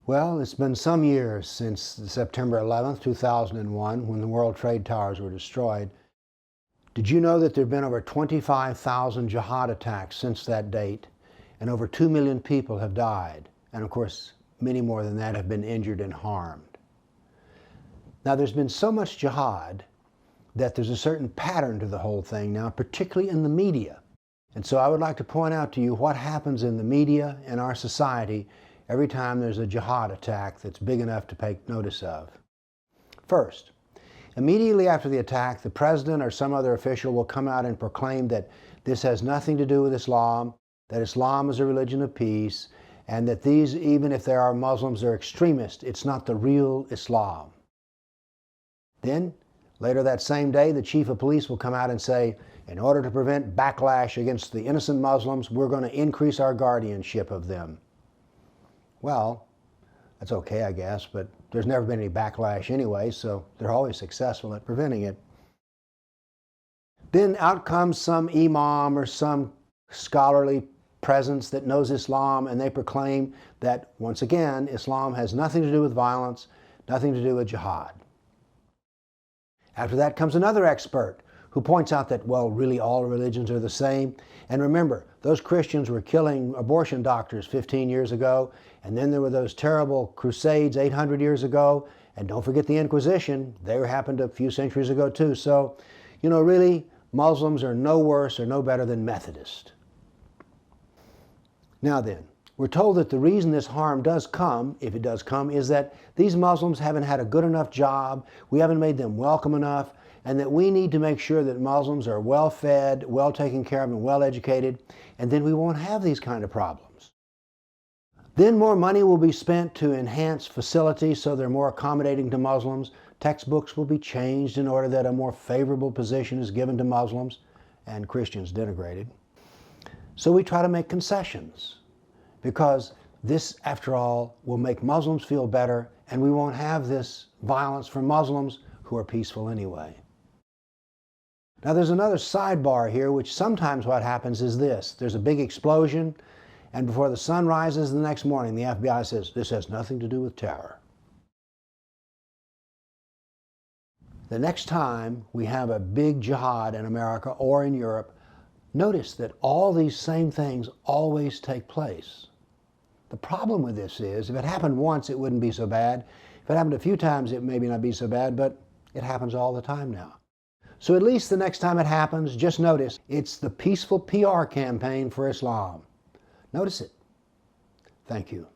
Well, it's been some years since September 11th, 2001, when the World Trade Towers were destroyed. Did you know that there have been over 25,000 jihad attacks since that date, and over 2 million people have died, and of course, many more than that have been injured and harmed. Now, there's been so much jihad that there's a certain pattern to the whole thing now, particularly in the media. And so I would like to point out to you what happens in the media in our society every time there's a jihad attack that's big enough to take notice of. First, immediately after the attack, the president or some other official will come out and proclaim that this has nothing to do with Islam, that Islam is a religion of peace, and that these, even if there are Muslims, are extremists. It's not the real Islam. Then, later that same day, the chief of police will come out and say, in order to prevent backlash against the innocent Muslims, we're going to increase our guardianship of them. Well, that's okay, I guess, but there's never been any backlash anyway, so they're always successful at preventing it. Then out comes some imam or some scholarly presence that knows Islam, and they proclaim that, once again, Islam has nothing to do with violence, nothing to do with jihad. After that comes another expert who points out that, well, really all religions are the same. And remember, those Christians were killing abortion doctors 15 years ago, and then there were those terrible crusades 800 years ago, and don't forget the Inquisition. They happened a few centuries ago too. So, really, Muslims are no worse or no better than Methodists. Now then, we're told that the reason this harm does come, if it does come, is that these Muslims haven't had a good enough job, we haven't made them welcome enough, and that we need to make sure that Muslims are well fed, well taken care of, and well educated, and then we won't have these kind of problems. Then more money will be spent to enhance facilities so they're more accommodating to Muslims. Textbooks will be changed in order that a more favorable position is given to Muslims, and Christians denigrated. So we try to make concessions, because this, after all, will make Muslims feel better, and we won't have this violence from Muslims who are peaceful anyway. Now there's another sidebar here, which sometimes what happens is this. There's a big explosion, and before the sun rises the next morning, the FBI says, this has nothing to do with terror. The next time we have a big jihad in America or in Europe, notice that all these same things always take place. The problem with this is, if it happened once, it wouldn't be so bad. If it happened a few times, it maybe not be so bad, but it happens all the time now. So at least the next time it happens, just notice, it's the peaceful PR campaign for Islam. Notice it. Thank you.